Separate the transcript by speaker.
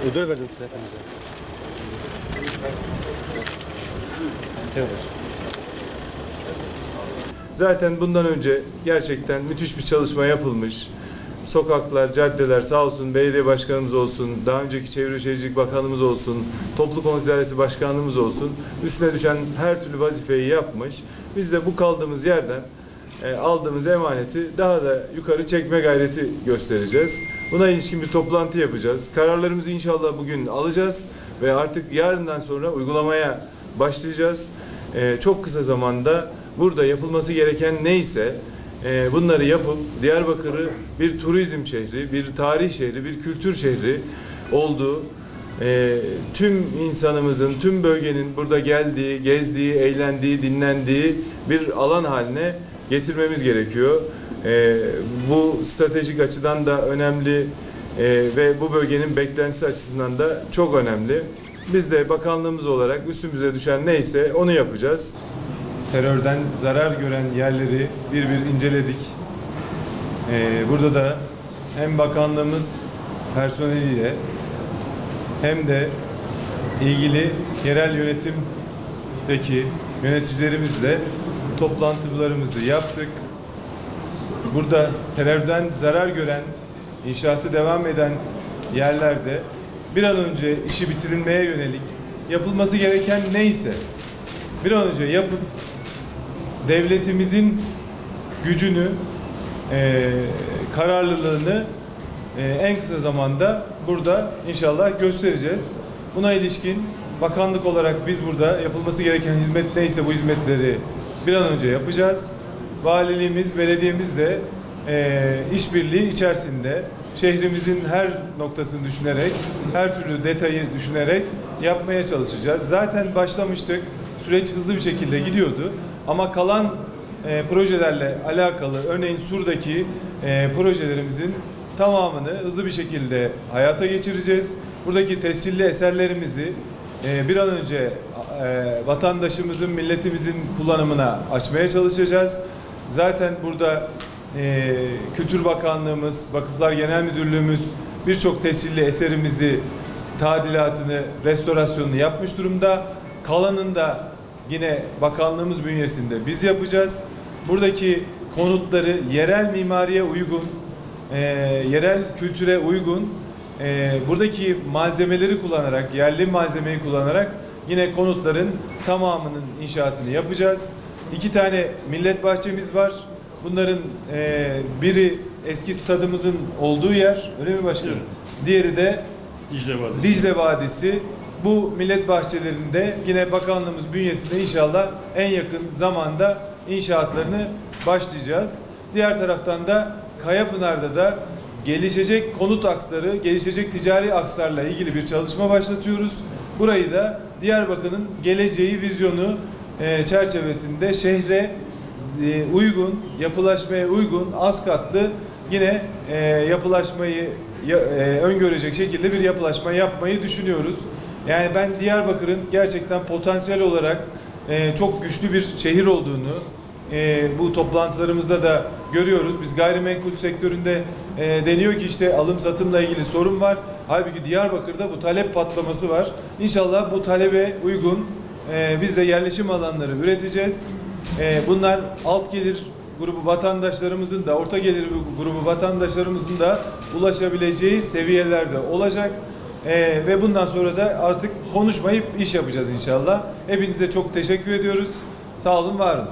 Speaker 1: Ödül verdim size hepinize. Evet.
Speaker 2: Zaten bundan önce gerçekten müthiş bir çalışma yapılmış. Sokaklar, caddeler sağ olsun belediye başkanımız olsun, daha önceki Çevre Şehircilik Bakanımız olsun, Toplu Konut İdaresi Başkanlığımız olsun, üstüne düşen her türlü vazifeyi yapmış. Biz de bu kaldığımız yerden aldığımız emaneti daha da yukarı çekme gayreti göstereceğiz. Buna ilişkin bir toplantı yapacağız. Kararlarımızı inşallah bugün alacağız ve artık yarından sonra uygulamaya başlayacağız. Çok kısa zamanda burada yapılması gereken neyse bunları yapıp Diyarbakır'ı bir turizm şehri, bir tarih şehri, bir kültür şehri olduğu, tüm insanımızın, tüm bölgenin burada geldiği, gezdiği, eğlendiği, dinlendiği bir alan haline getirmemiz gerekiyor. Bu stratejik açıdan da önemli ve bu bölgenin beklentisi açısından da çok önemli. Biz de bakanlığımız olarak üstümüze düşen neyse onu yapacağız. Terörden zarar gören yerleri bir bir inceledik. Burada da hem bakanlığımız personeliyle hem de ilgili yerel yönetimdeki yöneticilerimizle toplantılarımızı yaptık. Burada terörden zarar gören, inşaatı devam eden yerlerde bir an önce işi bitirilmeye yönelik yapılması gereken neyse bir an önce yapıp devletimizin gücünü, kararlılığını en kısa zamanda burada inşallah göstereceğiz. Buna ilişkin bakanlık olarak biz burada yapılması gereken hizmet neyse bu hizmetleri bir an önce yapacağız. Valiliğimiz, belediyemiz de işbirliği içerisinde şehrimizin her noktasını düşünerek, her türlü detayı düşünerek yapmaya çalışacağız. Zaten başlamıştık. Süreç hızlı bir şekilde gidiyordu. Ama kalan projelerle alakalı, örneğin Sur'daki projelerimizin tamamını hızlı bir şekilde hayata geçireceğiz. Buradaki tescilli eserlerimizi bir an önce vatandaşımızın, milletimizin kullanımına açmaya çalışacağız. Zaten burada Kültür Bakanlığımız, Vakıflar Genel Müdürlüğümüz birçok tescilli eserimizi tadilatını, restorasyonunu yapmış durumda. Kalanını da yine bakanlığımız bünyesinde biz yapacağız. Buradaki konutları yerel mimariye uygun, yerel kültüre uygun, buradaki malzemeleri kullanarak, yerli malzemeyi kullanarak yine konutların tamamının inşaatını yapacağız. 2 tane millet bahçemiz var. Bunların biri eski stadımızın olduğu yer, öyle mi başkanım? Evet. Diğeri de Dicle Vadisi. Bu millet bahçelerinde yine bakanlığımız bünyesinde inşallah en yakın zamanda inşaatlarını başlayacağız. Diğer taraftan da Kayapınar'da da gelişecek konut aksları, gelişecek ticari akslarla ilgili bir çalışma başlatıyoruz. Burayı da Diyarbakır'ın geleceği, vizyonu çerçevesinde şehre uygun, yapılaşmaya uygun, az katlı yine yapılaşmayı öngörecek şekilde bir yapılaşma yapmayı düşünüyoruz. Yani ben Diyarbakır'ın gerçekten potansiyel olarak çok güçlü bir şehir olduğunu bu toplantılarımızda da görüyoruz. Biz gayrimenkul sektöründe deniyor ki işte alım satımla ilgili sorun var. Halbuki Diyarbakır'da bu talep patlaması var. İnşallah bu talebe uygun biz de yerleşim alanları üreteceğiz. Bunlar alt gelir grubu vatandaşlarımızın da, orta gelir grubu vatandaşlarımızın da ulaşabileceği seviyelerde olacak. Ve bundan sonra da artık konuşmayıp iş yapacağız inşallah. Hepinize çok teşekkür ediyoruz. Sağ olun, var olun.